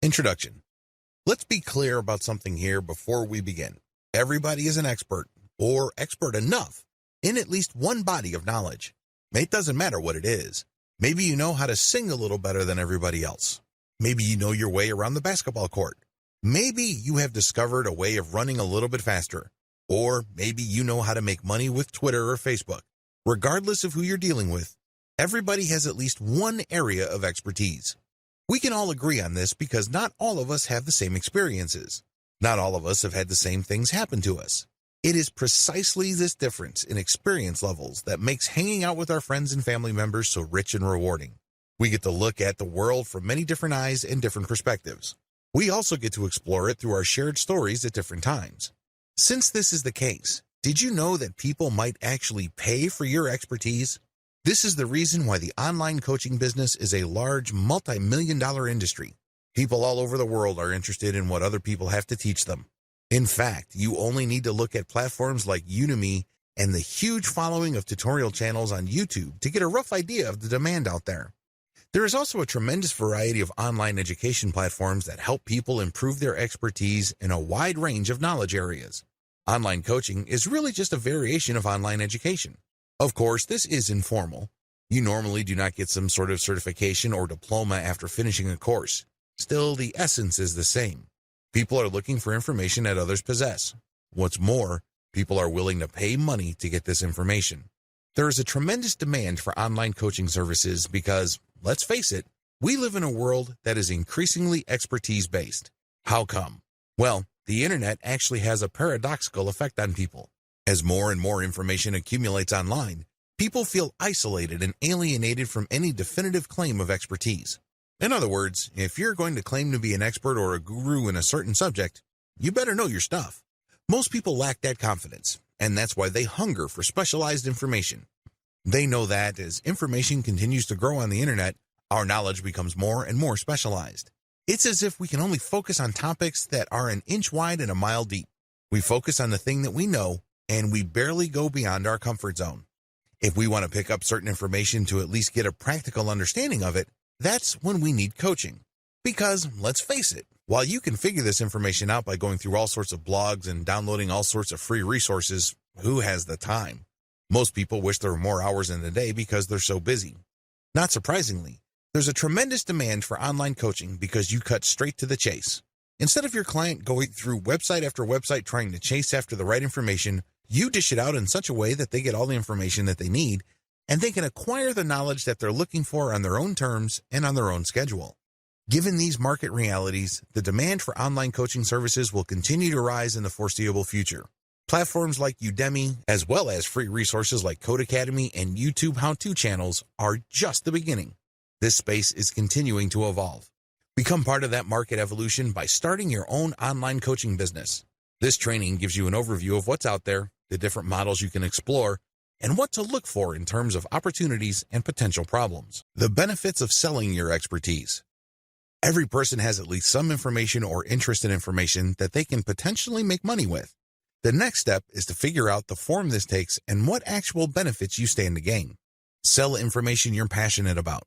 Introduction. Let's be clear about something here before we begin. Everybody is an expert, or expert enough, in at least one body of knowledge. It doesn't matter what it is. Maybe you know how to sing a little better than everybody else. Maybe you know your way around the basketball court. Maybe you have discovered a way of running a little bit faster. Or maybe you know how to make money with Twitter or Facebook. Regardless of who you're dealing with, everybody has at least one area of expertise. We can all agree on this because not all of us have the same experiences. Not all of us have had the same things happen to us. It is precisely this difference in experience levels that makes hanging out with our friends and family members so rich and rewarding. We get to look at the world from many different eyes and different perspectives. We also get to explore it through our shared stories at different times. Since this is the case, did you know that people might actually pay for your expertise? This is the reason why the online coaching business is a large multi-million-dollar industry. People all over the world are interested in what other people have to teach them. In fact, you only need to look at platforms like Udemy and the huge following of tutorial channels on YouTube to get a rough idea of the demand out there. There is also a tremendous variety of online education platforms that help people improve their expertise in a wide range of knowledge areas. Online coaching is really just a variation of online education. Of course, this is informal. You normally do not get some sort of certification or diploma after finishing a course. Still, the essence is the same. People are looking for information that others possess. What's more, people are willing to pay money to get this information. There is a tremendous demand for online coaching services because, let's face it, we live in a world that is increasingly expertise-based. How come? Well, the internet actually has a paradoxical effect on people. As more and more information accumulates online, people feel isolated and alienated from any definitive claim of expertise. In other words, if you're going to claim to be an expert or a guru in a certain subject, you better know your stuff. Most people lack that confidence, and that's why they hunger for specialized information. They know that as information continues to grow on the internet, our knowledge becomes more and more specialized. It's as if we can only focus on topics that are an inch wide and a mile deep. We focus on the thing that we know, and we barely go beyond our comfort zone. If we want to pick up certain information to at least get a practical understanding of it, that's when we need coaching. Because, let's face it, while you can figure this information out by going through all sorts of blogs and downloading all sorts of free resources, who has the time? Most people wish there were more hours in the day because they're so busy. Not surprisingly, there's a tremendous demand for online coaching because you cut straight to the chase. Instead of your client going through website after website trying to chase after the right information, you dish it out in such a way that they get all the information that they need, and they can acquire the knowledge that they're looking for on their own terms and on their own schedule. Given these market realities, the demand for online coaching services will continue to rise in the foreseeable future. Platforms like Udemy, as well as free resources like Code Academy and YouTube how-to channels, are just the beginning. This space is continuing to evolve. Become part of that market evolution by starting your own online coaching business. This training gives you an overview of what's out there, the different models you can explore, and what to look for in terms of opportunities and potential problems. The benefits of selling your expertise. Every person has at least some information or interest in information that they can potentially make money with. The next step is to figure out the form this takes and what actual benefits you stand to gain. Sell information you're passionate about.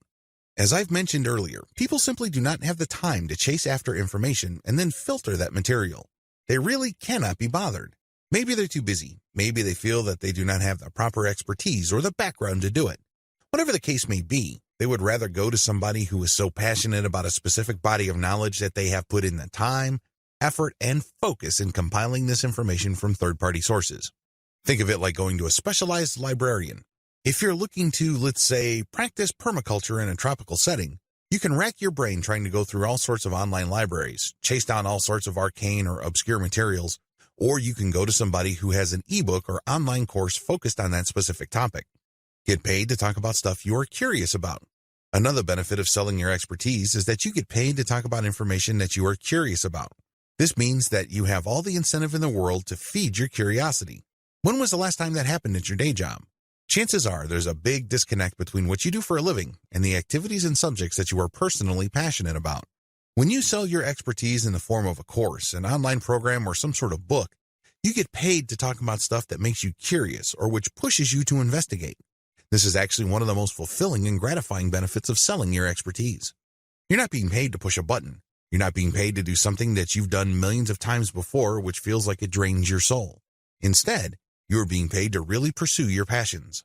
As I've mentioned earlier, people simply do not have the time to chase after information and then filter that material. They really cannot be bothered. Maybe they're too busy. Maybe they feel that they do not have the proper expertise or the background to do it. Whatever the case may be, they would rather go to somebody who is so passionate about a specific body of knowledge that they have put in the time, effort, and focus in compiling this information from third-party sources. Think of it like going to a specialized librarian. If you're looking to, let's say, practice permaculture in a tropical setting, you can rack your brain trying to go through all sorts of online libraries, chase down all sorts of arcane or obscure materials, or you can go to somebody who has an ebook or online course focused on that specific topic. Get paid to talk about stuff you're curious about. Another benefit of selling your expertise is that you get paid to talk about information that you are curious about. This means that you have all the incentive in the world to feed your curiosity. When was the last time that happened at your day job? Chances are there's a big disconnect between what you do for a living and the activities and subjects that you are personally passionate about. When you sell your expertise in the form of a course, an online program, or some sort of book, you get paid to talk about stuff that makes you curious or which pushes you to investigate. This is actually one of the most fulfilling and gratifying benefits of selling your expertise. You're not being paid to push a button. You're not being paid to do something that you've done millions of times before, which feels like it drains your soul. Instead, you're being paid to really pursue your passions.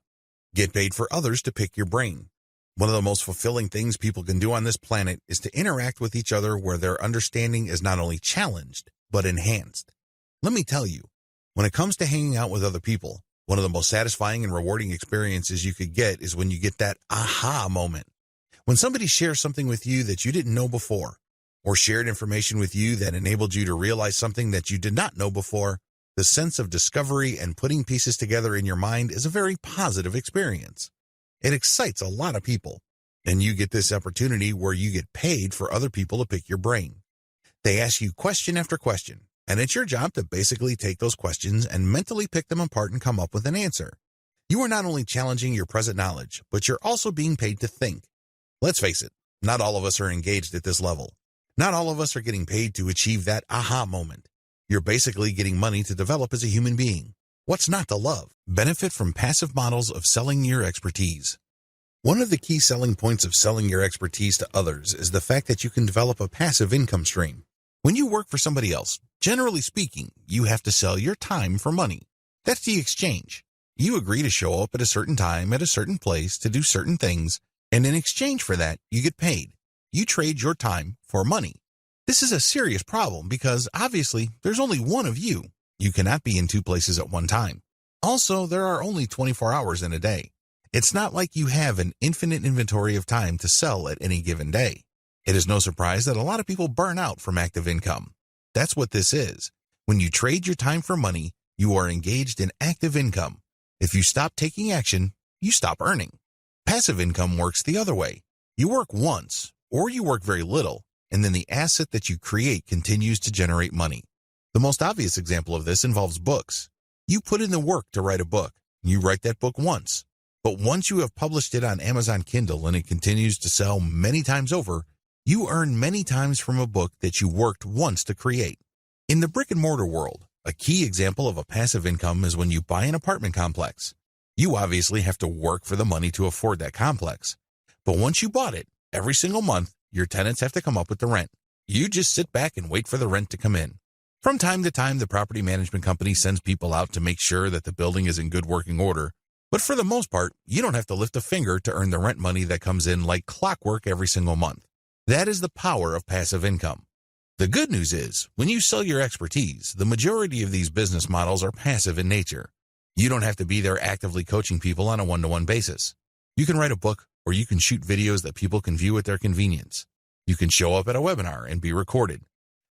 Get paid for others to pick your brain. One of the most fulfilling things people can do on this planet is to interact with each other where their understanding is not only challenged, but enhanced. Let me tell you, when it comes to hanging out with other people, one of the most satisfying and rewarding experiences you could get is when you get that aha moment. When somebody shares something with you that you didn't know before, or shared information with you that enabled you to realize something that you did not know before, the sense of discovery and putting pieces together in your mind is a very positive experience. It excites a lot of people, and you get this opportunity where you get paid for other people to pick your brain. They ask you question after question, and it's your job to basically take those questions and mentally pick them apart and come up with an answer. You are not only challenging your present knowledge, but you're also being paid to think. Let's face it, not all of us are engaged at this level. Not all of us are getting paid to achieve that aha moment. You're basically getting money to develop as a human being. What's not to love? Benefit from passive models of selling your expertise. One of the key selling points of selling your expertise to others is the fact that you can develop a passive income stream. When you work for somebody else, generally speaking, you have to sell your time for money. That's the exchange. You agree to show up at a certain time at a certain place to do certain things, and in exchange for that, you get paid. You trade your time for money. This is a serious problem because, obviously, there's only one of you. You cannot be in two places at one time. Also, there are only 24 hours in a day. It's not like you have an infinite inventory of time to sell at any given day. It is no surprise that a lot of people burn out from active income. That's what this is. When you trade your time for money, you are engaged in active income. If you stop taking action, you stop earning. Passive income works the other way. You work once, or you work very little, and then the asset that you create continues to generate money. The most obvious example of this involves books. You put in the work to write a book. You write that book once. But once you have published it on Amazon Kindle and it continues to sell many times over, you earn many times from a book that you worked once to create. In the brick-and-mortar world, a key example of a passive income is when you buy an apartment complex. You obviously have to work for the money to afford that complex. But once you bought it, every single month, your tenants have to come up with the rent. You just sit back and wait for the rent to come in. From time to time, the property management company sends people out to make sure that the building is in good working order. But for the most part, you don't have to lift a finger to earn the rent money that comes in like clockwork every single month. That is the power of passive income. The good news is, when you sell your expertise, the majority of these business models are passive in nature. You don't have to be there actively coaching people on a one-to-one basis. You can write a book, or you can shoot videos that people can view at their convenience. You can show up at a webinar and be recorded.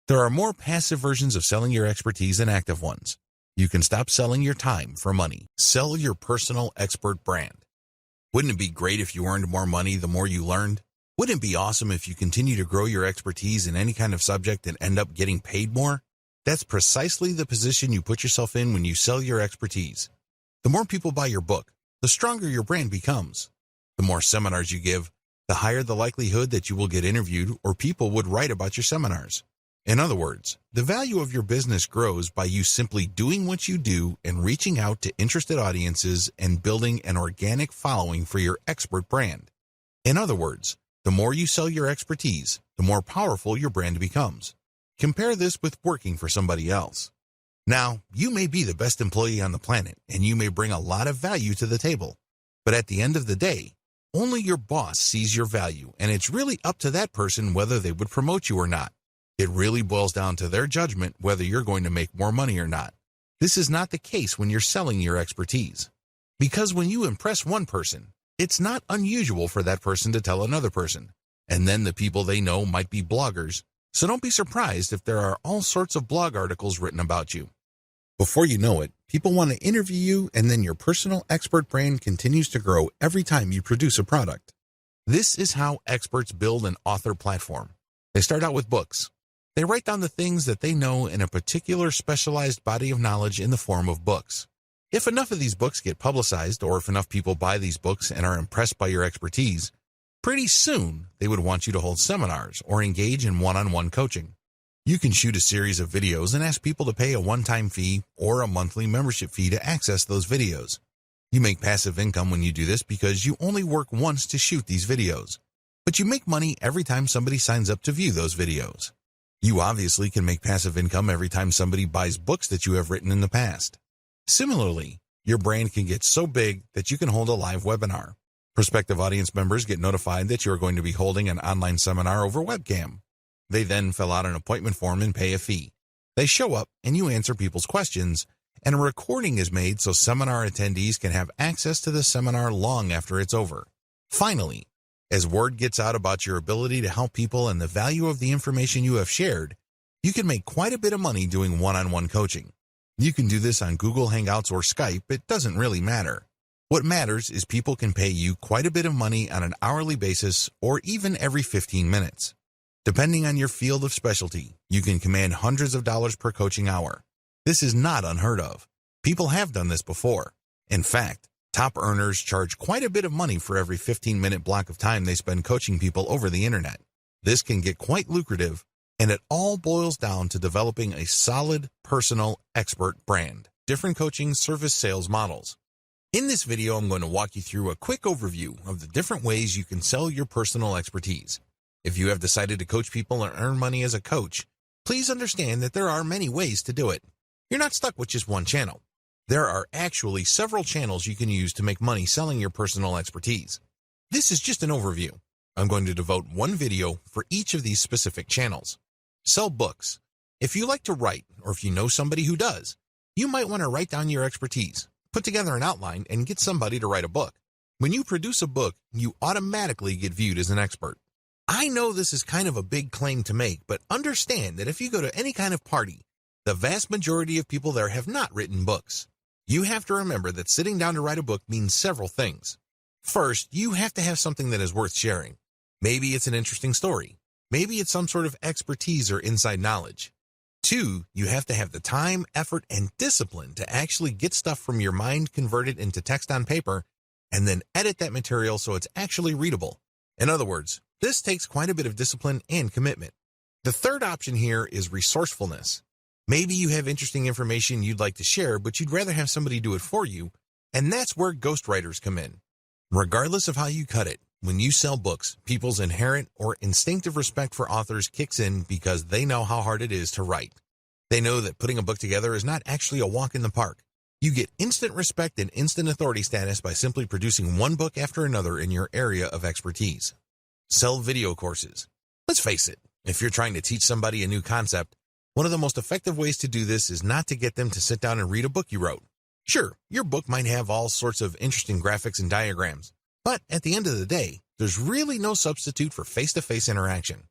There are more passive versions of selling your expertise than active ones. You can stop selling your time for money. Sell your personal expert brand. Wouldn't it be great if you earned more money the more you learned? Wouldn't it be awesome if you continue to grow your expertise in any kind of subject and end up getting paid more? That's precisely the position you put yourself in when you sell your expertise. The more people buy your book, the stronger your brand becomes. The more seminars you give, the higher the likelihood that you will get interviewed or people would write about your seminars. In other words, the value of your business grows by you simply doing what you do and reaching out to interested audiences and building an organic following for your expert brand. In other words, the more you sell your expertise, the more powerful your brand becomes. Compare this with working for somebody else. Now, you may be the best employee on the planet and you may bring a lot of value to the table. But at the end of the day, only your boss sees your value, and it's really up to that person whether they would promote you or not. It really boils down to their judgment whether you're going to make more money or not. This is not the case when you're selling your expertise. Because when you impress one person, it's not unusual for that person to tell another person. And then the people they know might be bloggers, so don't be surprised if there are all sorts of blog articles written about you. Before you know it, people want to interview you, and then your personal expert brand continues to grow every time you produce a product. This is how experts build an author platform. They start out with books. They write down the things that they know in a particular specialized body of knowledge in the form of books. If enough of these books get publicized, or if enough people buy these books and are impressed by your expertise, pretty soon they would want you to hold seminars or engage in one-on-one coaching. You can shoot a series of videos and ask people to pay a one-time fee or a monthly membership fee to access those videos. You make passive income when you do this because you only work once to shoot these videos. But you make money every time somebody signs up to view those videos. You obviously can make passive income every time somebody buys books that you have written in the past. Similarly, your brand can get so big that you can hold a live webinar. Prospective audience members get notified that you are going to be holding an online seminar over webcam. They then fill out an appointment form and pay a fee. They show up and you answer people's questions, and a recording is made so seminar attendees can have access to the seminar long after it's over. Finally, as word gets out about your ability to help people and the value of the information you have shared, you can make quite a bit of money doing one-on-one coaching. You can do this on Google Hangouts or Skype, it doesn't really matter. What matters is people can pay you quite a bit of money on an hourly basis or even every 15 minutes. Depending on your field of specialty, you can command hundreds of dollars per coaching hour. This is not unheard of. People have done this before. In fact, top earners charge quite a bit of money for every 15-minute block of time they spend coaching people over the internet. This can get quite lucrative, and it all boils down to developing a solid, personal, expert brand. Different coaching service sales models. In this video, I'm going to walk you through a quick overview of the different ways you can sell your personal expertise. If you have decided to coach people and earn money as a coach, please understand that there are many ways to do it. You're not stuck with just one channel. There are actually several channels you can use to make money selling your personal expertise. This is just an overview. I'm going to devote one video for each of these specific channels. Sell books. If you like to write, or if you know somebody who does, you might want to write down your expertise, put together an outline, and get somebody to write a book. When you produce a book, you automatically get viewed as an expert. I know this is kind of a big claim to make, but understand that if you go to any kind of party, the vast majority of people there have not written books. You have to remember that sitting down to write a book means several things. First, you have to have something that is worth sharing. Maybe it's an interesting story. Maybe it's some sort of expertise or inside knowledge. 2, you have to have the time, effort, and discipline to actually get stuff from your mind converted into text on paper and then edit that material so it's actually readable. In other words, this takes quite a bit of discipline and commitment. The third option here is resourcefulness. Maybe you have interesting information you'd like to share, but you'd rather have somebody do it for you, and that's where ghostwriters come in. Regardless of how you cut it, when you sell books, people's inherent or instinctive respect for authors kicks in because they know how hard it is to write. They know that putting a book together is not actually a walk in the park. You get instant respect and instant authority status by simply producing one book after another in your area of expertise. Sell video courses. Let's face it, if you're trying to teach somebody a new concept, one of the most effective ways to do this is not to get them to sit down and read a book you wrote. Sure, your book might have all sorts of interesting graphics and diagrams, but at the end of the day, there's really no substitute for face-to-face interaction.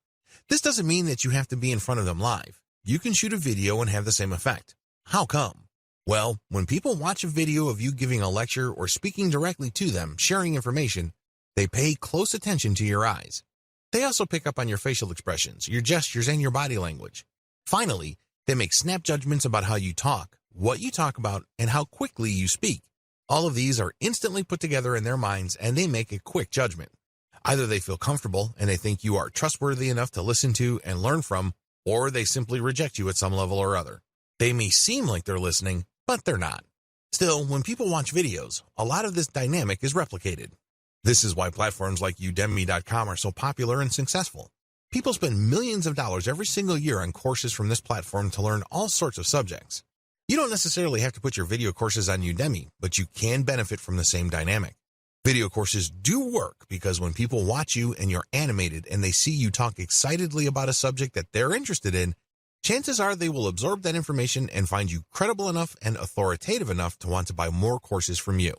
This doesn't mean that you have to be in front of them live. You can shoot a video and have the same effect. How come? Well, when people watch a video of you giving a lecture or speaking directly to them, sharing information, they pay close attention to your eyes. They also pick up on your facial expressions, your gestures, and your body language. Finally, they make snap judgments about how you talk, what you talk about, and how quickly you speak. All of these are instantly put together in their minds, and they make a quick judgment. Either they feel comfortable and they think you are trustworthy enough to listen to and learn from, or they simply reject you at some level or other. They may seem like they're listening, but they're not. Still, when people watch videos, a lot of this dynamic is replicated. This is why platforms like Udemy.com are so popular and successful. People spend millions of dollars every single year on courses from this platform to learn all sorts of subjects. You don't necessarily have to put your video courses on Udemy, but you can benefit from the same dynamic. Video courses do work because when people watch you and you're animated and they see you talk excitedly about a subject that they're interested in, chances are they will absorb that information and find you credible enough and authoritative enough to want to buy more courses from you.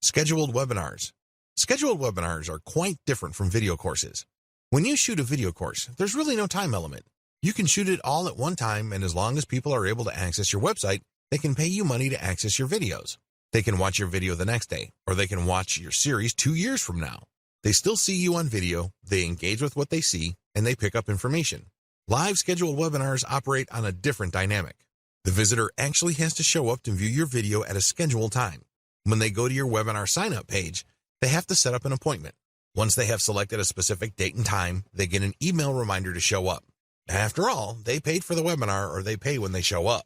Scheduled webinars. Scheduled webinars are quite different from video courses. When you shoot a video course, there's really no time element. You can shoot it all at one time, and as long as people are able to access your website, they can pay you money to access your videos. They can watch your video the next day, or they can watch your series 2 years from now. They still see you on video, they engage with what they see, and they pick up information. Live scheduled webinars operate on a different dynamic. The visitor actually has to show up to view your video at a scheduled time. When they go to your webinar sign-up page, they have to set up an appointment. Once they have selected a specific date and time, they get an email reminder to show up. After all, they paid for the webinar, or they pay when they show up.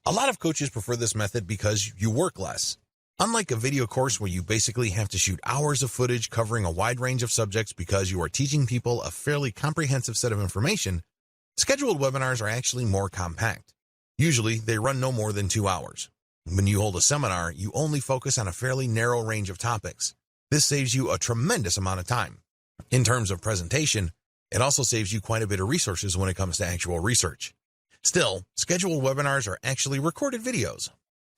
A lot of coaches prefer this method because you work less. Unlike a video course where you basically have to shoot hours of footage covering a wide range of subjects because you are teaching people a fairly comprehensive set of information, Scheduled webinars are actually more compact. Usually, they run no more than 2 hours. When you hold a seminar, you only focus on a fairly narrow range of topics. This saves you a tremendous amount of time. In terms of presentation, it also saves you quite a bit of resources when it comes to actual research. Still, scheduled webinars are actually recorded videos.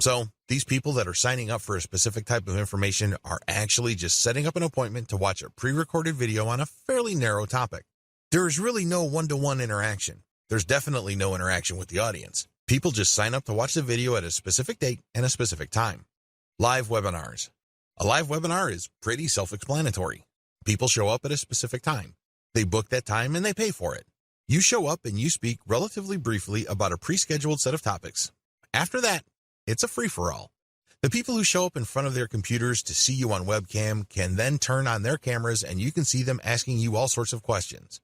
So, these people that are signing up for a specific type of information are actually just setting up an appointment to watch a pre-recorded video on a fairly narrow topic. There is really no one-to-one interaction. There's definitely no interaction with the audience. People just sign up to watch the video at a specific date and a specific time. Live webinars. A live webinar is pretty self-explanatory. People show up at a specific time. They book that time and they pay for it. You show up and you speak relatively briefly about a pre-scheduled set of topics. After that, it's a free-for-all. The people who show up in front of their computers to see you on webcam can then turn on their cameras and you can see them asking you all sorts of questions.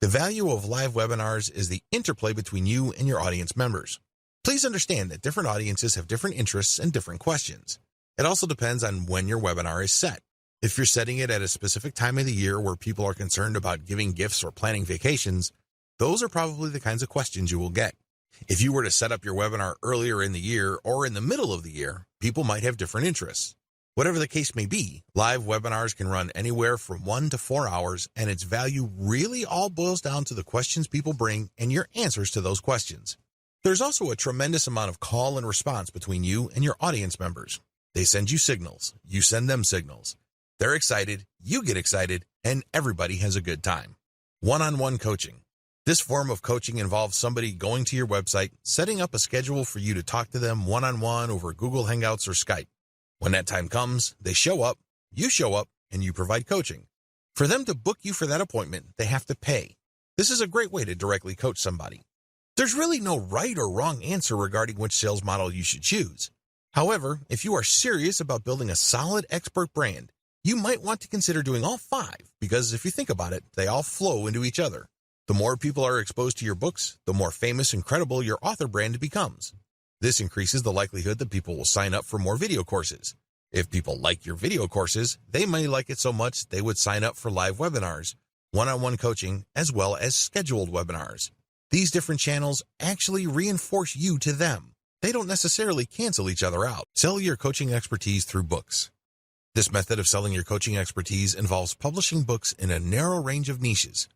The value of live webinars is the interplay between you and your audience members. Please understand that different audiences have different interests and different questions. It also depends on when your webinar is set. If you're setting it at a specific time of the year where people are concerned about giving gifts or planning vacations, those are probably the kinds of questions you will get. If you were to set up your webinar earlier in the year or in the middle of the year, people might have different interests. Whatever the case may be, live webinars can run anywhere from 1 to 4 hours, and its value really all boils down to the questions people bring and your answers to those questions. There's also a tremendous amount of call and response between you and your audience members. They send you signals, you send them signals. They're excited, you get excited, and everybody has a good time. One-on-one coaching. This form of coaching involves somebody going to your website, setting up a schedule for you to talk to them one-on-one over Google Hangouts or Skype. When that time comes, they show up, and you provide coaching. For them to book you for that appointment, they have to pay. This is a great way to directly coach somebody. There's really no right or wrong answer regarding which sales model you should choose. However, if you are serious about building a solid expert brand, you might want to consider doing all 5 because if you think about it, they all flow into each other. The more people are exposed to your books, the more famous and credible your author brand becomes. This increases the likelihood that people will sign up for more video courses. If people like your video courses, they may like it so much they would sign up for live webinars, one-on-one coaching, as well as scheduled webinars. These different channels actually reinforce you to them. They don't necessarily cancel each other out. Sell your coaching expertise through books. This method of selling your coaching expertise involves publishing books in a narrow range of niches.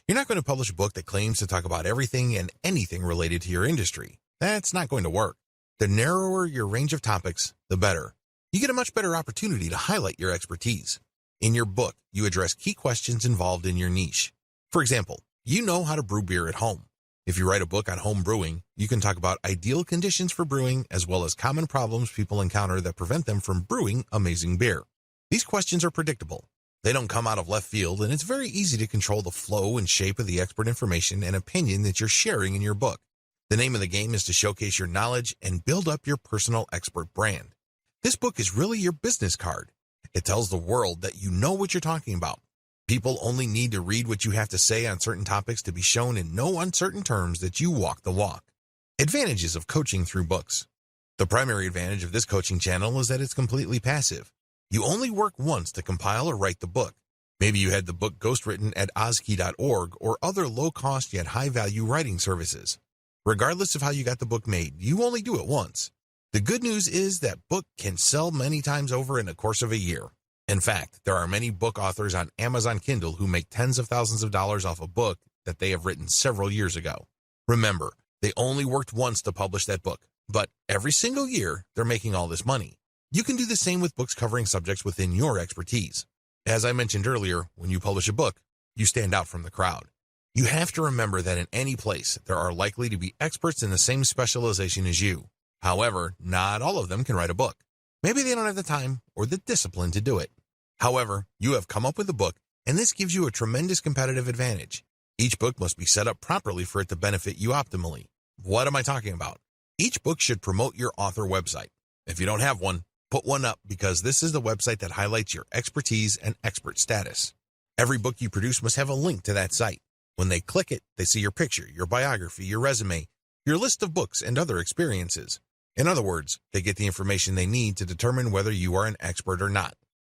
You're not going to publish a book that claims to talk about everything and anything related to your industry. That's not going to work. The narrower your range of topics, the better. You get a much better opportunity to highlight your expertise. In your book, you address key questions involved in your niche. For example, you know how to brew beer at home. If you write a book on home brewing, you can talk about ideal conditions for brewing as well as common problems people encounter that prevent them from brewing amazing beer. These questions are predictable. They don't come out of left field, and it's very easy to control the flow and shape of the expert information and opinion that you're sharing in your book. The name of the game is to showcase your knowledge and build up your personal expert brand. This book is really your business card. It tells the world that you know what you're talking about. People only need to read what you have to say on certain topics to be shown in no uncertain terms that you walk the walk. Advantages of coaching through books. The primary advantage of this coaching channel is that it's completely passive. You only work once to compile or write the book. Maybe you had the book ghostwritten at ozkey.org or other low-cost yet high-value writing services. Regardless of how you got the book made, you only do it once. The good news is that book can sell many times over in the course of a year. In fact, there are many book authors on Amazon Kindle who make tens of thousands of dollars off a book that they have written several years ago. Remember, they only worked once to publish that book, but every single year, they're making all this money. You can do the same with books covering subjects within your expertise. As I mentioned earlier, when you publish a book, you stand out from the crowd. You have to remember that in any place, there are likely to be experts in the same specialization as you. However, not all of them can write a book. Maybe they don't have the time or the discipline to do it. However, you have come up with a book, and this gives you a tremendous competitive advantage. Each book must be set up properly for it to benefit you optimally. What am I talking about? Each book should promote your author website. If you don't have one, put one up because this is the website that highlights your expertise and expert status. Every book you produce must have a link to that site. When they click it, they see your picture, your biography, your resume, your list of books, and other experiences. In other words, they get the information they need to determine whether you are an expert or not.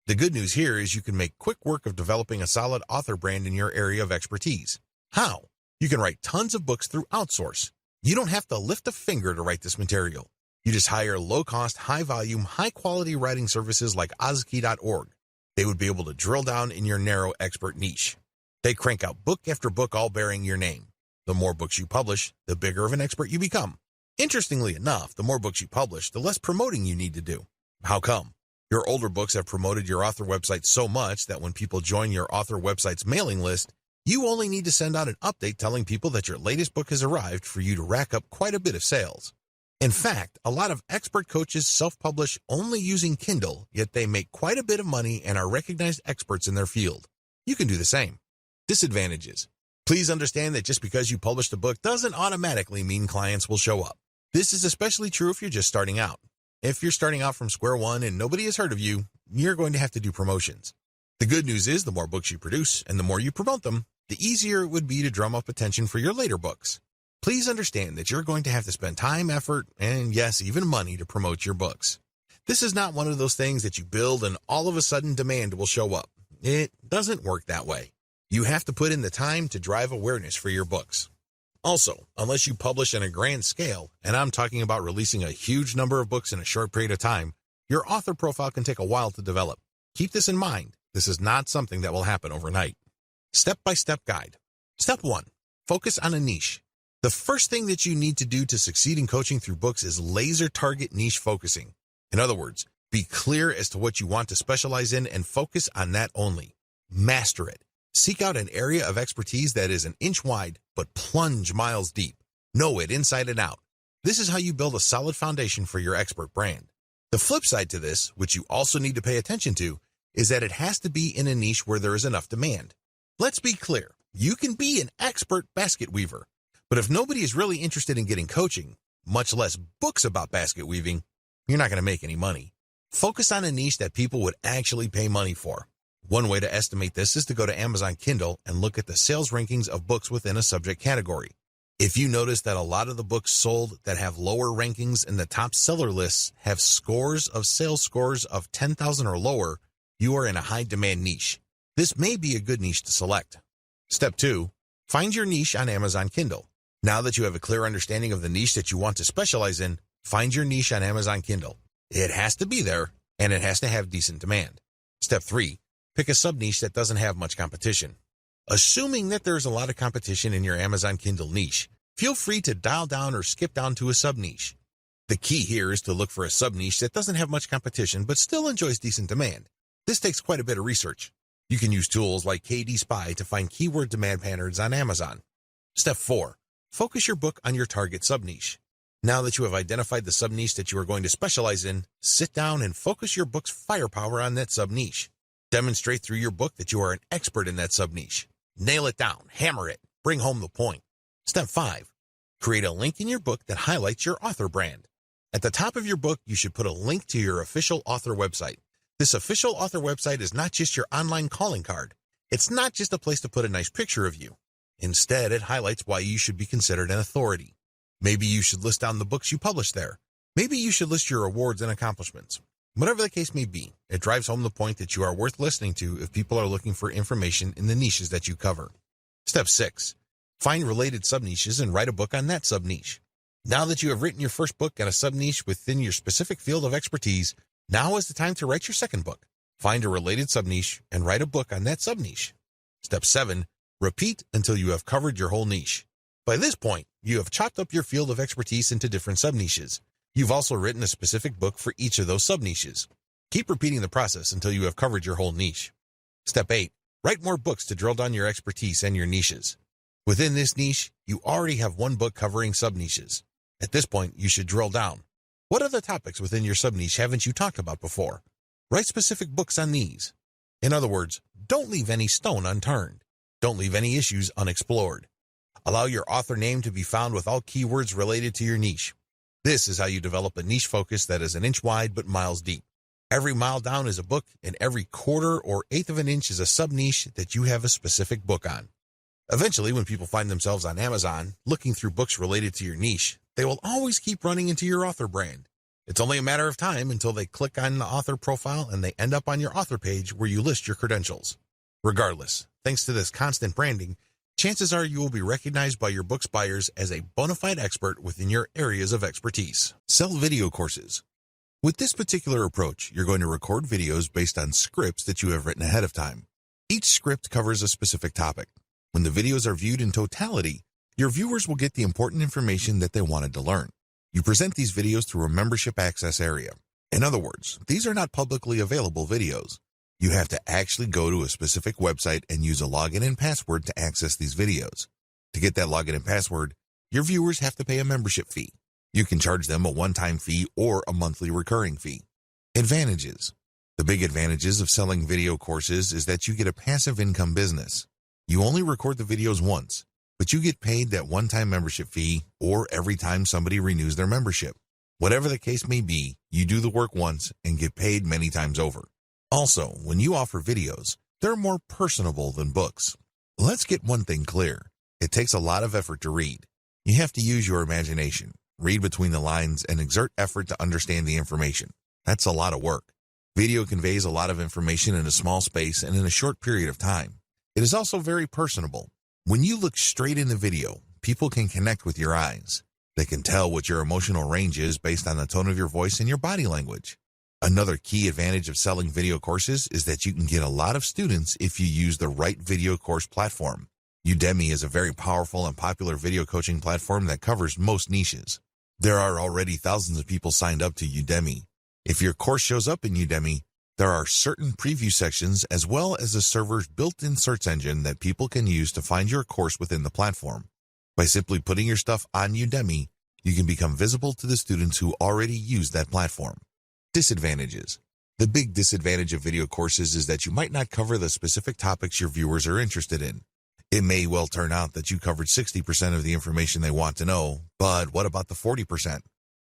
The good news here is you can make quick work of developing a solid author brand in your area of expertise. How? You can write tons of books through outsource. You don't have to lift a finger to write this material. You just hire low-cost, high-volume, high-quality writing services like Ozki.org. They would be able to drill down in your narrow expert niche. They crank out book after book all bearing your name. The more books you publish, the bigger of an expert you become. Interestingly enough, the more books you publish, the less promoting you need to do. How come? Your older books have promoted your author website so much that when people join your author website's mailing list, you only need to send out an update telling people that your latest book has arrived for you to rack up quite a bit of sales. In fact, a lot of expert coaches self-publish only using Kindle, yet they make quite a bit of money and are recognized experts in their field. You can do the same. Disadvantages. Please understand that just because you published a book doesn't automatically mean clients will show up. This is especially true if you're just starting out. If you're starting out from square one and nobody has heard of you, you're going to have to do promotions. The good news is the more books you produce and the more you promote them, the easier it would be to drum up attention for your later books. Please understand that you're going to have to spend time, effort, and yes, even money to promote your books. This is not one of those things that you build and all of a sudden demand will show up. It doesn't work that way. You have to put in the time to drive awareness for your books. Also, unless you publish on a grand scale, and I'm talking about releasing a huge number of books in a short period of time, your author profile can take a while to develop. Keep this in mind. This is not something that will happen overnight. Step-by-step guide. Step 1. Focus on a niche. The first thing that you need to do to succeed in coaching through books is laser target niche focusing. In other words, be clear as to what you want to specialize in and focus on that only. Master it. Seek out an area of expertise that is an inch wide, but plunge miles deep. Know it inside and out. This is how you build a solid foundation for your expert brand. The flip side to this, which you also need to pay attention to, is that it has to be in a niche where there is enough demand. Let's be clear. You can be an expert basket weaver. But if nobody is really interested in getting coaching, much less books about basket weaving, you're not going to make any money. Focus on a niche that people would actually pay money for. One way to estimate this is to go to Amazon Kindle and look at the sales rankings of books within a subject category. If you notice that a lot of the books sold that have lower rankings in the top seller lists have sales scores of 10,000 or lower, you are in a high demand niche. This may be a good niche to select. Step 2. Find your niche on Amazon Kindle. Now that you have a clear understanding of the niche that you want to specialize in, find your niche on Amazon Kindle. It has to be there, and it has to have decent demand. Step 3. Pick a sub-niche that doesn't have much competition. Assuming that there's a lot of competition in your Amazon Kindle niche, feel free to dial down or skip down to a sub-niche. The key here is to look for a sub-niche that doesn't have much competition but still enjoys decent demand. This takes quite a bit of research. You can use tools like KD Spy to find keyword demand patterns on Amazon. Step 4. Focus your book on your target sub-niche. Now that you have identified the sub-niche that you are going to specialize in, sit down and focus your book's firepower on that sub-niche. Demonstrate through your book that you are an expert in that sub-niche. Nail it down, hammer it, bring home the point. Step 5. Create a link in your book that highlights your author brand. At the top of your book, you should put a link to your official author website. This official author website is not just your online calling card. It's not just a place to put a nice picture of you. Instead, it highlights why you should be considered an authority. Maybe you should list down the books you publish there. Maybe you should list your awards and accomplishments. Whatever the case may be, it drives home the point that you are worth listening to if people are looking for information in the niches that you cover. Step 6. Find related sub-niches and write a book on that sub-niche. Now that you have written your first book on a sub-niche within your specific field of expertise, now is the time to write your second book. Find a related sub-niche and write a book on that sub-niche. Step 7. Repeat until you have covered your whole niche. By this point, you have chopped up your field of expertise into different sub-niches. You've also written a specific book for each of those sub-niches. Keep repeating the process until you have covered your whole niche. Step 8. Write more books to drill down your expertise and your niches. Within this niche, you already have one book covering sub-niches. At this point, you should drill down. What other topics within your sub-niche haven't you talked about before? Write specific books on these. In other words, don't leave any stone unturned. Don't leave any issues unexplored. Allow your author name to be found with all keywords related to your niche. This is how you develop a niche focus that is an inch wide but miles deep. Every mile down is a book, and every quarter or eighth of an inch is a sub-niche that you have a specific book on. Eventually, when people find themselves on Amazon looking through books related to your niche, they will always keep running into your author brand. It's only a matter of time until they click on the author profile and they end up on your author page where you list your credentials. Regardless, thanks to this constant branding, Chances are you will be recognized by your book's buyers as a bona fide expert within your areas of expertise. Sell video courses. With this particular approach, you're going to record videos based on scripts that you have written ahead of time. Each script covers a specific topic. When the videos are viewed in totality, your viewers will get the important information that they wanted to learn. You present these videos through a membership access area. In other words, these are not publicly available videos. You have to actually go to a specific website and use a login and password to access these videos. To get that login and password, your viewers have to pay a membership fee. You can charge them a one-time fee or a monthly recurring fee. Advantages. The big advantages of selling video courses is that you get a passive income business. You only record the videos once, but you get paid that one-time membership fee or every time somebody renews their membership. Whatever the case may be, you do the work once and get paid many times over. Also, when you offer videos, they're more personable than books. Let's get one thing clear. It takes a lot of effort to read. You have to use your imagination, read between the lines, and exert effort to understand the information. That's a lot of work. Video conveys a lot of information in a small space and in a short period of time. It is also very personable. When you look straight in the video, people can connect with your eyes. They can tell what your emotional range is based on the tone of your voice and your body language. Another key advantage of selling video courses is that you can get a lot of students if you use the right video course platform. Udemy is a very powerful and popular video coaching platform that covers most niches. There are already thousands of people signed up to Udemy. If your course shows up in Udemy, there are certain preview sections as well as a server's built-in search engine that people can use to find your course within the platform. By simply putting your stuff on Udemy, you can become visible to the students who already use that platform. Disadvantages. The big disadvantage of video courses is that you might not cover the specific topics your viewers are interested in. It may well turn out that you covered 60% of the information they want to know, but what about the 40%?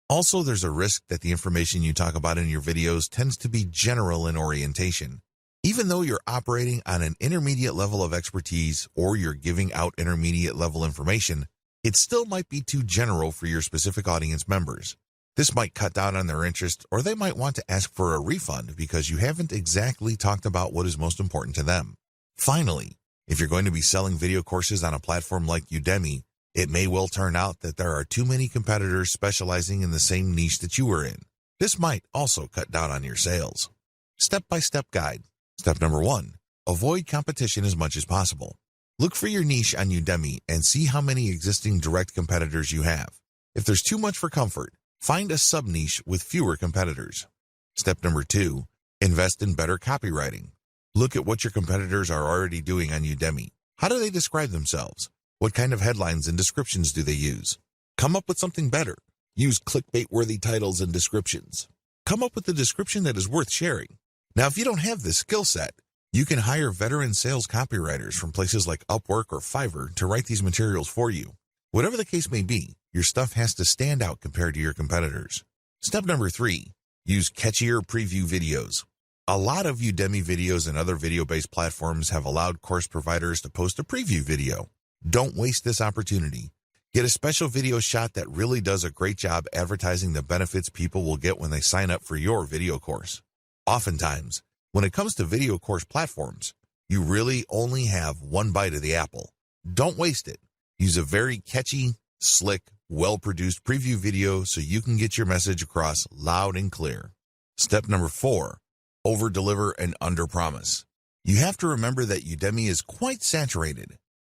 Also, there's a risk that the information you talk about in your videos tends to be general in orientation. Even though you're operating on an intermediate level of expertise or you're giving out intermediate level information, it still might be too general for your specific audience members. This might cut down on their interest, or they might want to ask for a refund because you haven't exactly talked about what is most important to them. Finally, if you're going to be selling video courses on a platform like Udemy, it may well turn out that there are too many competitors specializing in the same niche that you are in. This might also cut down on your sales. Step-by-step guide. Step number 1. Avoid competition as much as possible. Look for your niche on Udemy and see how many existing direct competitors you have. If there's too much for comfort, find a sub-niche with fewer competitors. Step number 2. Invest in better copywriting. Look at what your competitors are already doing on Udemy. How do they describe themselves? What kind of headlines and descriptions do they use? Come up with something better. Use clickbait-worthy titles and descriptions. Come up with a description that is worth sharing. Now, if you don't have this skill set, you can hire veteran sales copywriters from places like Upwork or Fiverr to write these materials for you. Whatever the case may be, your stuff has to stand out compared to your competitors. Step number 3, use catchier preview videos. A lot of Udemy videos and other video-based platforms have allowed course providers to post a preview video. Don't waste this opportunity. Get a special video shot that really does a great job advertising the benefits people will get when they sign up for your video course. Oftentimes, when it comes to video course platforms, you really only have one bite of the apple. Don't waste it. Use a very catchy, slick, well-produced preview video so you can get your message across loud and clear. Step number 4, over-deliver and under-promise. You have to remember that Udemy is quite saturated.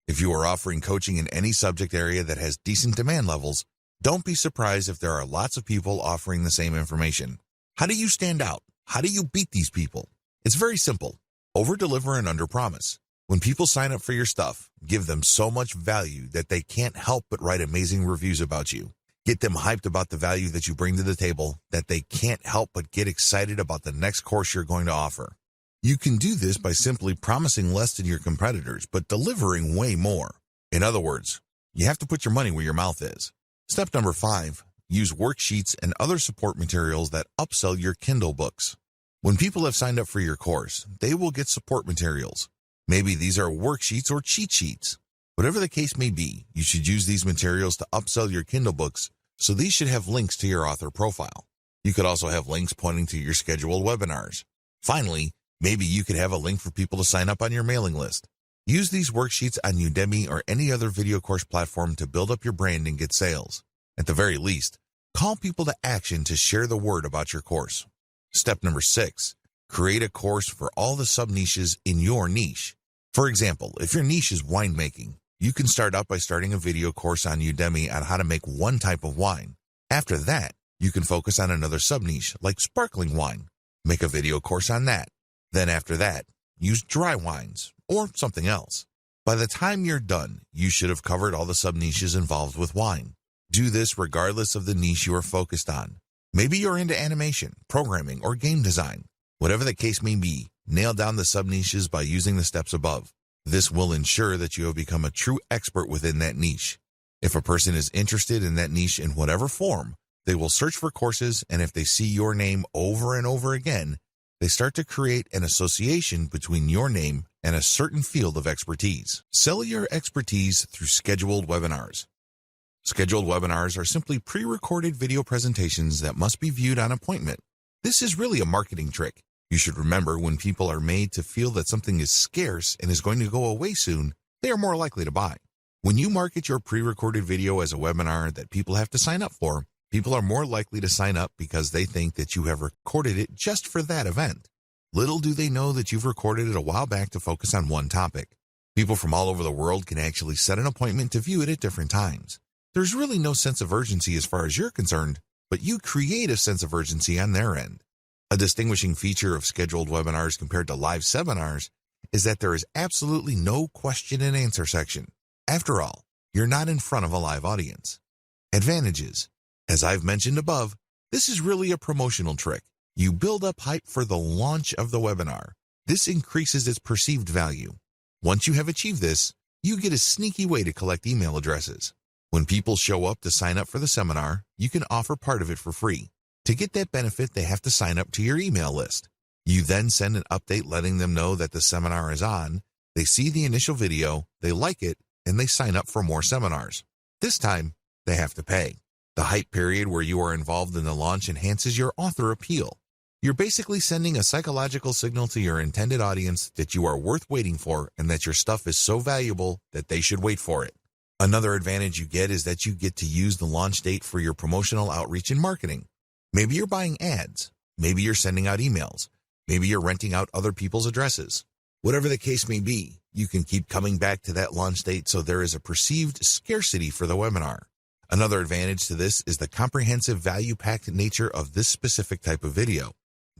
If you are offering coaching in any subject area that has decent demand levels, don't be surprised if there are lots of people offering the same information. How do you stand out? How do you beat these people? It's very simple. Over-deliver and under-promise. When people sign up for your stuff, give them so much value that they can't help but write amazing reviews about you. Get them hyped about the value that you bring to the table that they can't help but get excited about the next course you're going to offer. You can do this by simply promising less than your competitors, but delivering way more. In other words, you have to put your money where your mouth is. Step number 5, use worksheets and other support materials that upsell your Kindle books. When people have signed up for your course, they will get support materials. Maybe these are worksheets or cheat sheets. Whatever the case may be, you should use these materials to upsell your Kindle books, so these should have links to your author profile. You could also have links pointing to your scheduled webinars. Finally, maybe you could have a link for people to sign up on your mailing list. Use these worksheets on Udemy or any other video course platform to build up your brand and get sales. At the very least, call people to action to share the word about your course. Step number 6, create a course for all the sub-niches in your niche. For example, if your niche is winemaking, you can start out by starting a video course on Udemy on how to make one type of wine. After that, you can focus on another sub-niche like sparkling wine. Make a video course on that. Then after that, use dry wines or something else. By the time you're done, you should have covered all the sub-niches involved with wine. Do this regardless of the niche you are focused on. Maybe you're into animation, programming, or game design. Whatever the case may be, nail down the sub-niches by using the steps above. This will ensure that you have become a true expert within that niche. If a person is interested in that niche in whatever form, they will search for courses, and if they see your name over and over again, they start to create an association between your name and a certain field of expertise. Sell your expertise through scheduled webinars. Scheduled webinars are simply pre-recorded video presentations that must be viewed on appointment. This is really a marketing trick. You should remember, when people are made to feel that something is scarce and is going to go away soon, they are more likely to buy. When you market your pre-recorded video as a webinar that people have to sign up for, people are more likely to sign up because they think that you have recorded it just for that event. Little do they know that you've recorded it a while back to focus on one topic. People from all over the world can actually set an appointment to view it at different times. There's really no sense of urgency as far as you're concerned, but you create a sense of urgency on their end. A distinguishing feature of scheduled webinars compared to live seminars is that there is absolutely no question and answer section. After all, you're not in front of a live audience. Advantages. As I've mentioned above, this is really a promotional trick. You build up hype for the launch of the webinar. This increases its perceived value. Once you have achieved this, you get a sneaky way to collect email addresses. When people show up to sign up for the seminar, you can offer part of it for free. To get that benefit, they have to sign up to your email list. You then send an update letting them know that the seminar is on. They see the initial video, they like it, and they sign up for more seminars. This time, they have to pay. The hype period where you are involved in the launch enhances your author appeal. You're basically sending a psychological signal to your intended audience that you are worth waiting for and that your stuff is so valuable that they should wait for it. Another advantage you get is that you get to use the launch date for your promotional outreach and marketing. Maybe you're buying ads. Maybe you're sending out emails. Maybe you're renting out other people's addresses. Whatever the case may be, you can keep coming back to that launch date so there is a perceived scarcity for the webinar. Another advantage to this is the comprehensive value-packed nature of this specific type of video.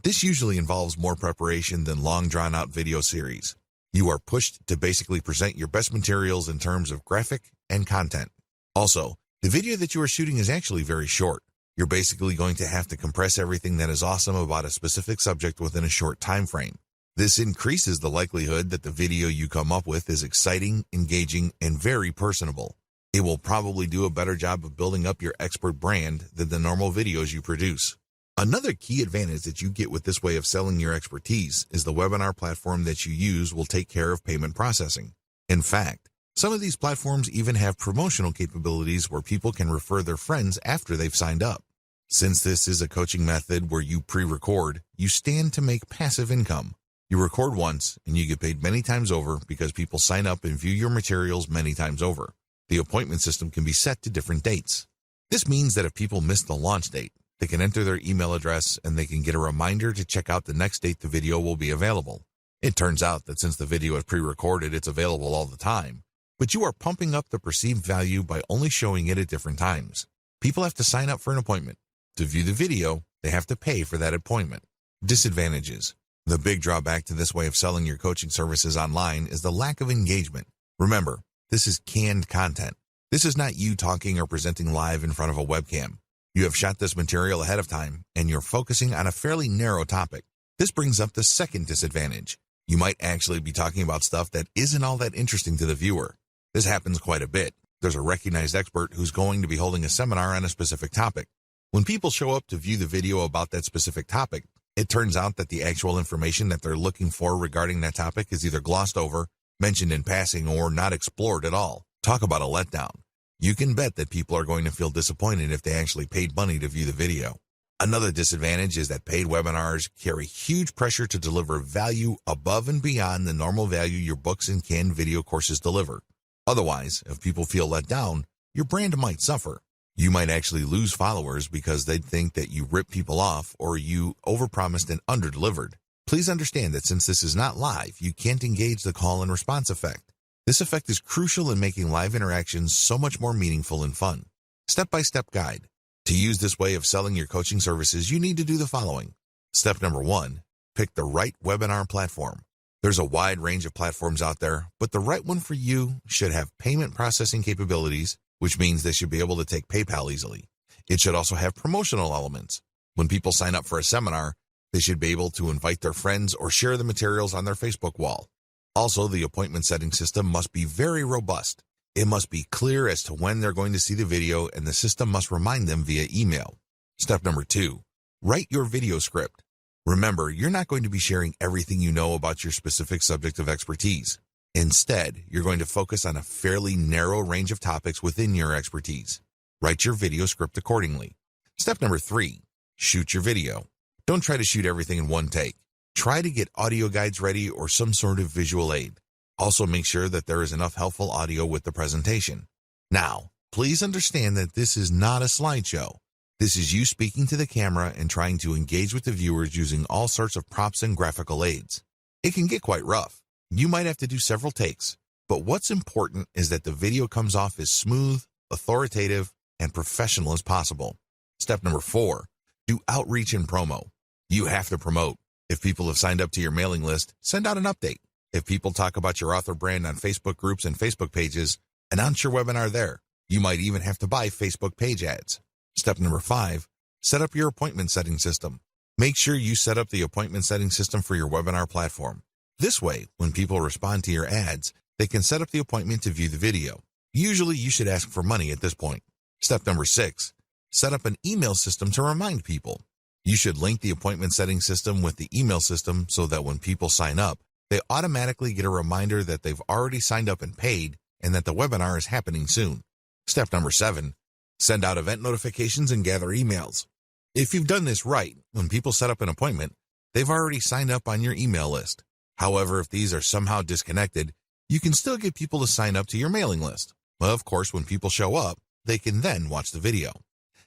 This usually involves more preparation than long drawn-out video series. You are pushed to basically present your best materials in terms of graphic and content. Also, the video that you are shooting is actually very short. You're basically going to have to compress everything that is awesome about a specific subject within a short time frame. This increases the likelihood that the video you come up with is exciting, engaging, and very personable. It will probably do a better job of building up your expert brand than the normal videos you produce. Another key advantage that you get with this way of selling your expertise is the webinar platform that you use will take care of payment processing. In fact, some of these platforms even have promotional capabilities where people can refer their friends after they've signed up. Since this is a coaching method where you pre-record, you stand to make passive income. You record once and you get paid many times over because people sign up and view your materials many times over. The appointment system can be set to different dates. This means that if people miss the launch date, they can enter their email address and they can get a reminder to check out the next date the video will be available. It turns out that since the video is pre-recorded, it's available all the time. But you are pumping up the perceived value by only showing it at different times. People have to sign up for an appointment. To view the video, they have to pay for that appointment. Disadvantages. The big drawback to this way of selling your coaching services online is the lack of engagement. Remember, this is canned content. This is not you talking or presenting live in front of a webcam. You have shot this material ahead of time, and you're focusing on a fairly narrow topic. This brings up the second disadvantage. You might actually be talking about stuff that isn't all that interesting to the viewer. This happens quite a bit. There's a recognized expert who's going to be holding a seminar on a specific topic. When people show up to view the video about that specific topic, it turns out that the actual information that they're looking for regarding that topic is either glossed over, mentioned in passing, or not explored at all. Talk about a letdown. You can bet that people are going to feel disappointed if they actually paid money to view the video. Another disadvantage is that paid webinars carry huge pressure to deliver value above and beyond the normal value your books and canned video courses deliver. Otherwise, if people feel let down, your brand might suffer. You might actually lose followers because they'd think that you ripped people off or you overpromised and underdelivered. Please understand that since this is not live, you can't engage the call and response effect. This effect is crucial in making live interactions so much more meaningful and fun. Step-by-step guide. To use this way of selling your coaching services, you need to do the following. Step number 1, pick the right webinar platform. There's a wide range of platforms out there, but the right one for you should have payment processing capabilities, which means they should be able to take PayPal easily. It should also have promotional elements. When people sign up for a seminar, they should be able to invite their friends or share the materials on their Facebook wall. Also, the appointment setting system must be very robust. It must be clear as to when they're going to see the video, and the system must remind them via email. Step number 2, write your video script. Remember, you're not going to be sharing everything you know about your specific subject of expertise. Instead, you're going to focus on a fairly narrow range of topics within your expertise. Write your video script accordingly. Step number 3, shoot your video. Don't try to shoot everything in one take. Try to get audio guides ready or some sort of visual aid. Also, make sure that there is enough helpful audio with the presentation. Now, please understand that this is not a slideshow. This is you speaking to the camera and trying to engage with the viewers using all sorts of props and graphical aids. It can get quite rough. You might have to do several takes, but what's important is that the video comes off as smooth, authoritative, and professional as possible. Step number 4, do outreach and promo. You have to promote. If people have signed up to your mailing list, send out an update. If people talk about your author brand on Facebook groups and Facebook pages, announce your webinar there. You might even have to buy Facebook page ads. Step number 5, set up your appointment setting system. Make sure you set up the appointment setting system for your webinar platform. This way, when people respond to your ads, they can set up the appointment to view the video. Usually, you should ask for money at this point. Step number 6, set up an email system to remind people. You should link the appointment setting system with the email system so that when people sign up, they automatically get a reminder that they've already signed up and paid and that the webinar is happening soon. Step number 7, send out event notifications and gather emails. If you've done this right, when people set up an appointment, they've already signed up on your email list. However, if these are somehow disconnected, you can still get people to sign up to your mailing list. Well, of course, when people show up, they can then watch the video.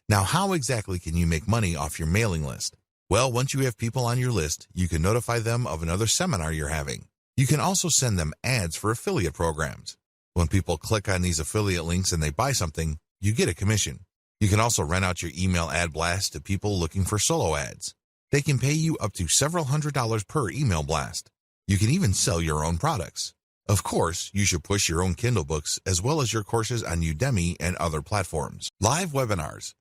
Now, how exactly can you make money off your mailing list? Well, once you have people on your list, you can notify them of another seminar you're having. You can also send them ads for affiliate programs. When people click on these affiliate links and they buy something, you get a commission. You can also rent out your email ad blast to people looking for solo ads. They can pay you up to several $100s per email blast. You can even sell your own products. Of course, you should push your own Kindle books as well as your courses on Udemy and other platforms. Live webinars.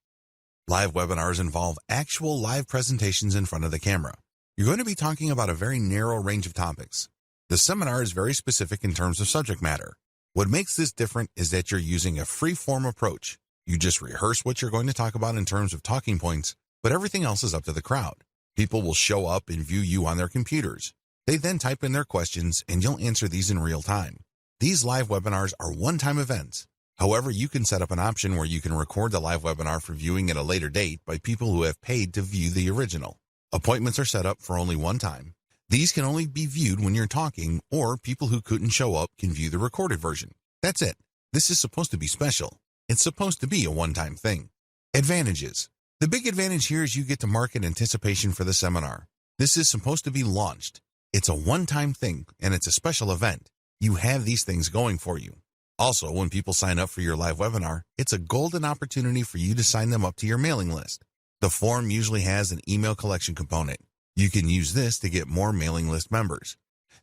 Live webinars involve actual live presentations in front of the camera. You're going to be talking about a very narrow range of topics. The seminar is very specific in terms of subject matter. What makes this different is that you're using a free-form approach. You just rehearse what you're going to talk about in terms of talking points, but everything else is up to the crowd. People will show up and view you on their computers. They then type in their questions, and you'll answer these in real time. These live webinars are one-time events. However, you can set up an option where you can record the live webinar for viewing at a later date by people who have paid to view the original. Appointments are set up for only one time. These can only be viewed when you're talking, or people who couldn't show up can view the recorded version. That's it. This is supposed to be special. It's supposed to be a one-time thing. Advantages. The big advantage here is you get to market anticipation for the seminar. This is supposed to be launched. It's a one-time thing, and it's a special event. You have these things going for you. Also, when people sign up for your live webinar, it's a golden opportunity for you to sign them up to your mailing list. The form usually has an email collection component. You can use this to get more mailing list members.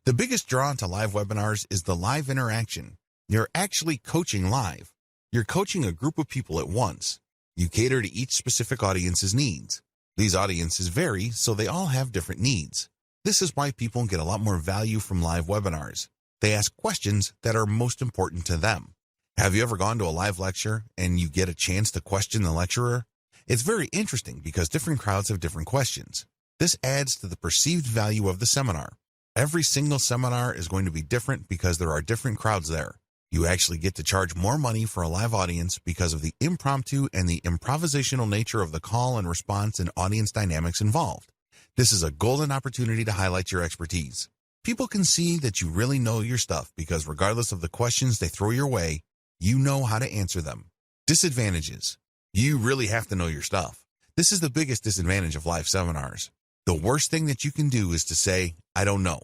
The biggest draw to live webinars is the live interaction. You're actually coaching live. You're coaching a group of people at once. You cater to each specific audience's needs. These audiences vary, so they all have different needs. This is why people get a lot more value from live webinars. They ask questions that are most important to them. Have you ever gone to a live lecture and you get a chance to question the lecturer? It's very interesting because different crowds have different questions. This adds to the perceived value of the seminar. Every single seminar is going to be different because there are different crowds there. You actually get to charge more money for a live audience because of the impromptu and the improvisational nature of the call and response and audience dynamics involved. This is a golden opportunity to highlight your expertise. People can see that you really know your stuff because regardless of the questions they throw your way, you know how to answer them. Disadvantages. You really have to know your stuff. This is the biggest disadvantage of live seminars. The worst thing that you can do is to say, I don't know.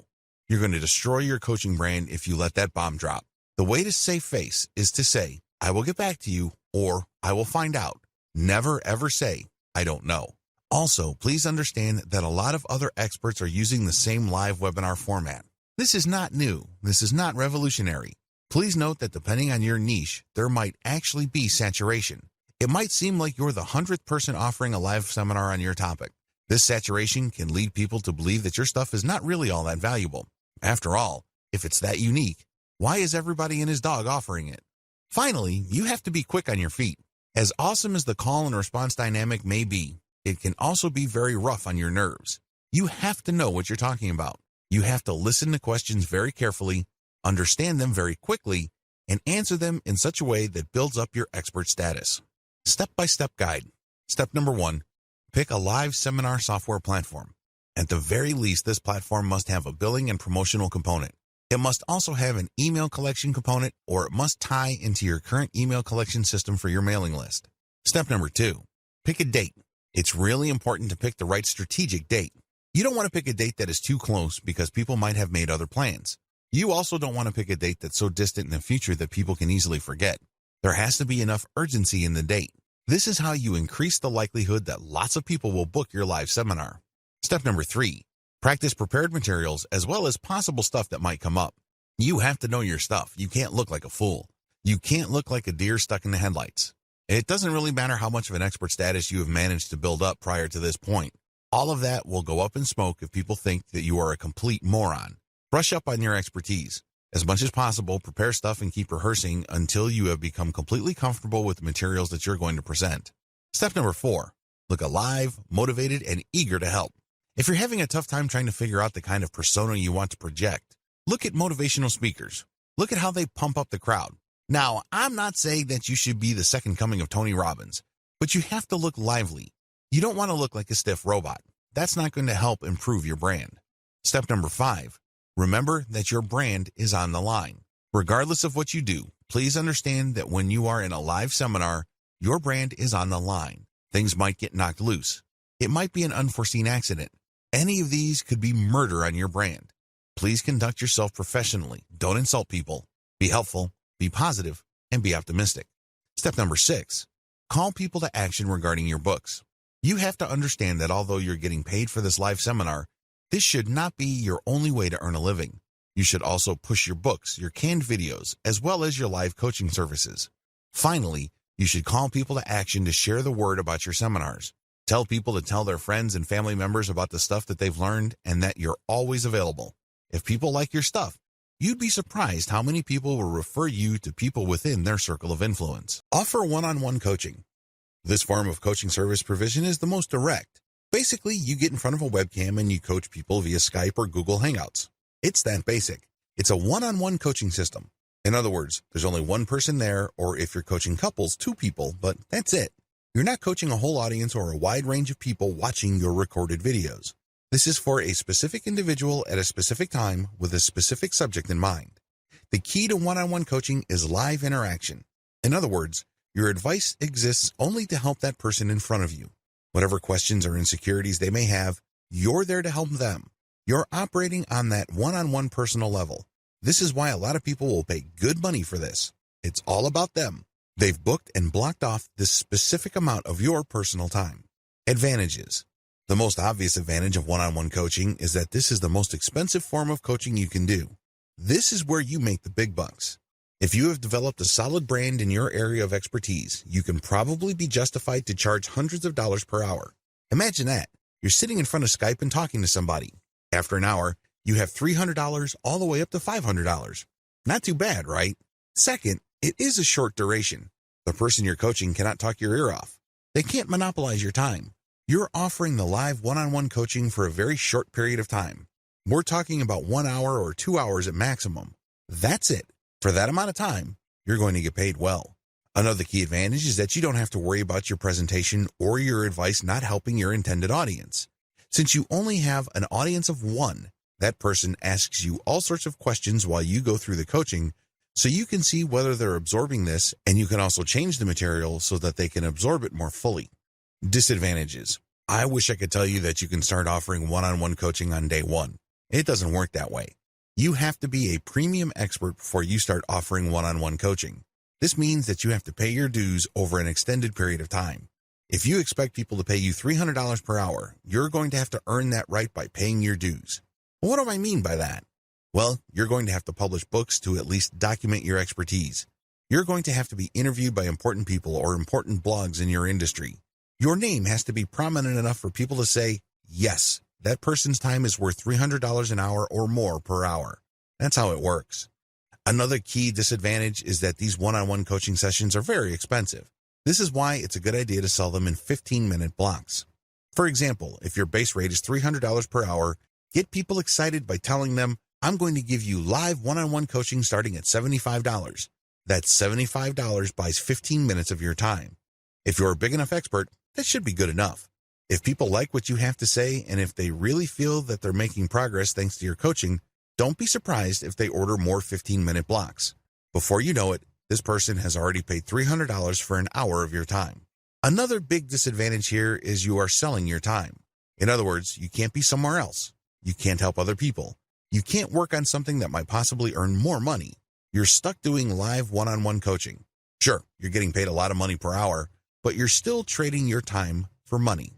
You're going to destroy your coaching brand if you let that bomb drop. The way to save face is to say, I will get back to you, or I will find out. Never ever say, I don't know. Also, please understand that a lot of other experts are using the same live webinar format. This is not new. This is not revolutionary. Please note that depending on your niche, there might actually be saturation. It might seem like you're the 100th person offering a live seminar on your topic. This saturation can lead people to believe that your stuff is not really all that valuable. After all, if it's that unique, why is everybody and his dog offering it? Finally, you have to be quick on your feet. As awesome as the call and response dynamic may be, it can also be very rough on your nerves. You have to know what you're talking about. You have to listen to questions very carefully, understand them very quickly, and answer them in such a way that builds up your expert status. Step-by-step guide. Step number 1, pick a live seminar software platform. At the very least, this platform must have a billing and promotional component. It must also have an email collection component, or it must tie into your current email collection system for your mailing list. Step number 2, pick a date. It's really important to pick the right strategic date. You don't want to pick a date that is too close because people might have made other plans. You also don't want to pick a date that's so distant in the future that people can easily forget. There has to be enough urgency in the date. This is how you increase the likelihood that lots of people will book your live seminar. Step number 3, practice prepared materials as well as possible stuff that might come up. You have to know your stuff. You can't look like a fool. You can't look like a deer stuck in the headlights. It doesn't really matter how much of an expert status you have managed to build up prior to this point. All of that will go up in smoke if people think that you are a complete moron. Brush up on your expertise. As much as possible, prepare stuff and keep rehearsing until you have become completely comfortable with the materials that you're going to present. Step number 4, look alive, motivated, and eager to help. If you're having a tough time trying to figure out the kind of persona you want to project, look at motivational speakers. Look at how they pump up the crowd. Now, I'm not saying that you should be the second coming of Tony Robbins, but you have to look lively. You don't want to look like a stiff robot. That's not going to help improve your brand. Step number 5, remember that your brand is on the line. Regardless of what you do, please understand that when you are in a live seminar, your brand is on the line. Things might get knocked loose. It might be an unforeseen accident. Any of these could be murder on your brand. Please conduct yourself professionally. Don't insult people. Be helpful, be positive, and be optimistic. Step number 6, call people to action regarding your books. You have to understand that although you're getting paid for this live seminar, this should not be your only way to earn a living. You should also push your books, your canned videos, as well as your live coaching services. Finally, you should call people to action to share the word about your seminars. Tell people to tell their friends and family members about the stuff that they've learned and that you're always available. If people like your stuff, you'd be surprised how many people will refer you to people within their circle of influence. Offer one-on-one coaching. This form of coaching service provision is the most direct. Basically, you get in front of a webcam and you coach people via Skype or Google Hangouts. It's that basic. It's a one-on-one coaching system. In other words, there's only one person there, or if you're coaching couples, 2 people, but that's it. You're not coaching a whole audience or a wide range of people watching your recorded videos. This is for a specific individual at a specific time with a specific subject in mind. The key to one-on-one coaching is live interaction. In other words, your advice exists only to help that person in front of you. Whatever questions or insecurities they may have, you're there to help them. You're operating on that one-on-one personal level. This is why a lot of people will pay good money for this. It's all about them. They've booked and blocked off this specific amount of your personal time. Advantages. The most obvious advantage of one-on-one coaching is that this is the most expensive form of coaching you can do. This is where you make the big bucks. If you have developed a solid brand in your area of expertise, you can probably be justified to charge hundreds of dollars per hour. Imagine that. You're sitting in front of Skype and talking to somebody. After an hour, you have $300 all the way up to $500. Not too bad, right? Second, it is a short duration. The person you're coaching cannot talk your ear off. They can't monopolize your time. You're offering the live one-on-one coaching for a very short period of time. We're talking about 1 hour or 2 hours at maximum. That's it. For that amount of time, you're going to get paid well. Another key advantage is that you don't have to worry about your presentation or your advice not helping your intended audience. Since you only have an audience of one, that person asks you all sorts of questions while you go through the coaching, so you can see whether they're absorbing this, and you can also change the material so that they can absorb it more fully. Disadvantages. I wish I could tell you that you can start offering one-on-one coaching on day one. It doesn't work that way. You have to be a premium expert before you start offering one-on-one coaching. This means that you have to pay your dues over an extended period of time. If you expect people to pay you $300 per hour, you're going to have to earn that right by paying your dues. What do I mean by that? Well, you're going to have to publish books to at least document your expertise. You're going to have to be interviewed by important people or important blogs in your industry. Your name has to be prominent enough for people to say, yes, that person's time is worth $300 an hour or more per hour. That's how it works. Another key disadvantage is that these one-on-one coaching sessions are very expensive. This is why it's a good idea to sell them in 15-minute blocks. For example, if your base rate is $300 per hour, get people excited by telling them, I'm going to give you live one-on-one coaching starting at $75. That's $75 buys 15 minutes of your time. If you're a big enough expert, that should be good enough. If people like what you have to say, and if they really feel that they're making progress thanks to your coaching, don't be surprised if they order more 15-minute blocks. Before you know it, this person has already paid $300 for an hour of your time. Another big disadvantage here is you are selling your time. In other words, you can't be somewhere else. You can't help other people. You can't work on something that might possibly earn more money. You're stuck doing live one-on-one coaching. Sure, you're getting paid a lot of money per hour, but you're still trading your time for money.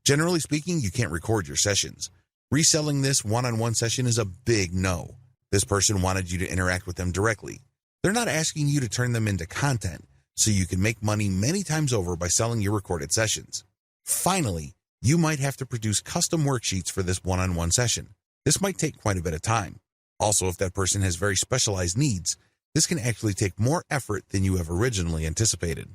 Generally speaking, you can't record your sessions. Reselling this one-on-one session is a big no. This person wanted you to interact with them directly. They're not asking you to turn them into content, so you can make money many times over by selling your recorded sessions. Finally, you might have to produce custom worksheets for this one-on-one session. This might take quite a bit of time. Also, if that person has very specialized needs, this can actually take more effort than you have originally anticipated.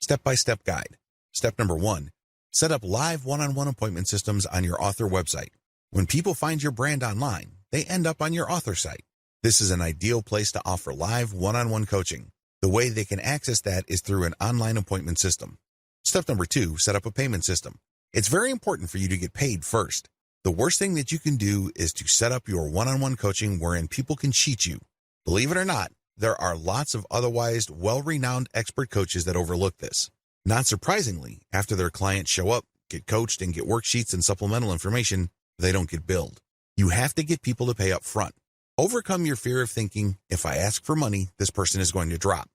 Step-by-step guide. Step number 1. Set up live one-on-one appointment systems on your author website. When people find your brand online, they end up on your author site. This is an ideal place to offer live one-on-one coaching. The way they can access that is through an online appointment system. Step number 2, set up a payment system. It's very important for you to get paid first. The worst thing that you can do is to set up your one-on-one coaching wherein people can cheat you. Believe it or not, there are lots of otherwise well-renowned expert coaches that overlook this. Not surprisingly, after their clients show up, get coached, and get worksheets and supplemental information, they don't get billed. You have to get people to pay up front. Overcome your fear of thinking, if I ask for money, this person is going to drop.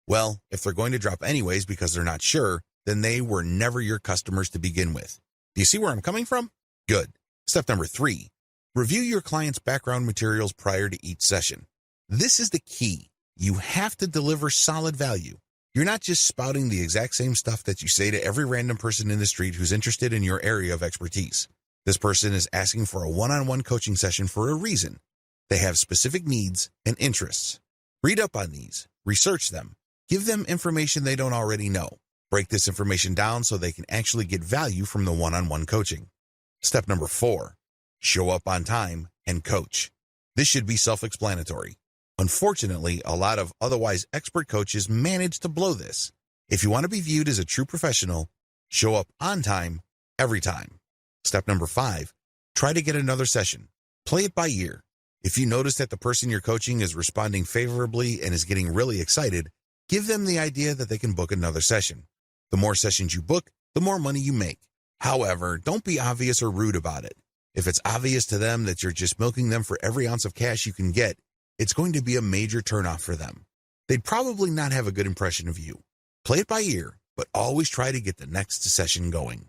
Well, if they're going to drop anyways because they're not sure, then they were never your customers to begin with. Do you see where I'm coming from? Good. Step number 3, review your client's background materials prior to each session. This is the key. You have to deliver solid value. You're not just spouting the exact same stuff that you say to every random person in the street who's interested in your area of expertise. This person is asking for a one-on-one coaching session for a reason. They have specific needs and interests. Read up on these, research them, give them information they don't already know. Break this information down so they can actually get value from the one-on-one coaching. Step number 4, show up on time and coach. This should be self-explanatory. Unfortunately, a lot of otherwise expert coaches manage to blow this. If you want to be viewed as a true professional, show up on time every time. Step number 5, try to get another session. Play it by ear. If you notice that the person you're coaching is responding favorably and is getting really excited, give them the idea that they can book another session. The more sessions you book, the more money you make. However, don't be obvious or rude about it. If it's obvious to them that you're just milking them for every ounce of cash you can get, it's going to be a major turnoff for them. They'd probably not have a good impression of you. Play it by ear, but always try to get the next session going.